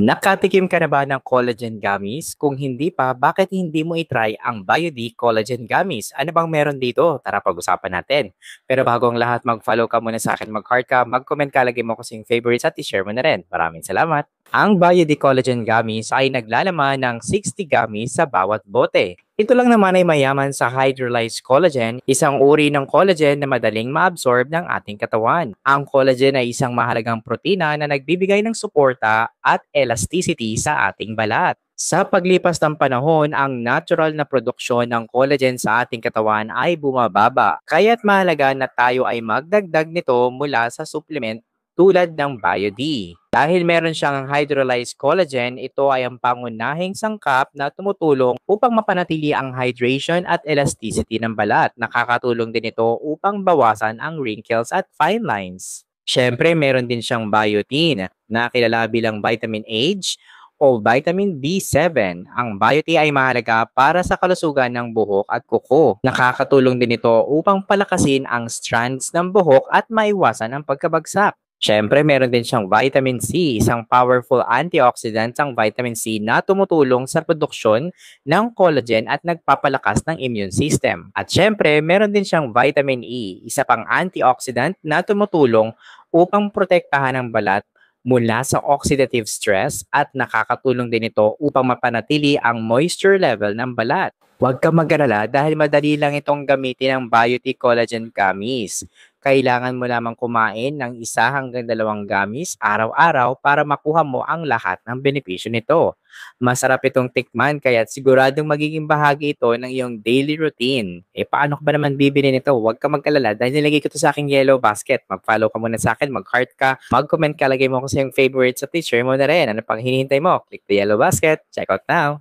Nakatikim ka na ba ng collagen gummies? Kung hindi pa, bakit hindi mo i-try ang BioD Collagen Gummies? Ano bang meron dito? Tara pag-usapan natin. Pero bago ang lahat, mag-follow ka muna sa akin, mag-heart ka, mag-comment ka, lagay mo kasing favorites at i-share mo na rin. Maraming salamat. Ang BioD Collagen Gummies ay naglalaman ng 60 gummies sa bawat bote. Ito lang naman ay mayaman sa hydrolyzed collagen, isang uri ng collagen na madaling maabsorb ng ating katawan. Ang collagen ay isang mahalagang protina na nagbibigay ng suporta at elasticity sa ating balat. Sa paglipas ng panahon, ang natural na produksyon ng collagen sa ating katawan ay bumababa. Kaya't mahalaga na tayo ay magdagdag nito mula sa supplement tulad ng BioD. Dahil meron siyang hydrolyzed collagen, ito ay ang pangunahing sangkap na tumutulong upang mapanatili ang hydration at elasticity ng balat. Nakakatulong din ito upang bawasan ang wrinkles at fine lines. Siyempre, meron din siyang biotin na kilala bilang vitamin H o vitamin B7. Ang biotin ay mahalaga para sa kalusugan ng buhok at kuko. Nakakatulong din ito upang palakasin ang strands ng buhok at maiwasan ang pagkabagsak. Siyempre, meron din siyang vitamin C, isang powerful antioxidant ang vitamin C na tumutulong sa produksyon ng collagen at nagpapalakas ng immune system. At siyempre, meron din siyang vitamin E, isa pang antioxidant na tumutulong upang protektahan ang balat mula sa oxidative stress at nakakatulong din ito upang mapanatili ang moisture level ng balat. Huwag kang mag-alala dahil madali lang itong gamitin ng Biotic Collagen Gummies. Kailangan mo lamang kumain ng 1 hanggang 2 gummies araw-araw para makuha mo ang lahat ng benepisyo nito. Masarap itong tikman kaya siguradong magiging bahagi ito ng iyong daily routine. Paano ka ba naman bibili nito? Huwag ka mag-alala dahil nilagay ko ito sa aking yellow basket. Mag-follow ka muna sa akin, mag-heart ka, mag-comment ka, lagay mo kasi yung favorites at share mo na rin. Ano pang hinihintay mo? Click the yellow basket. Check out now!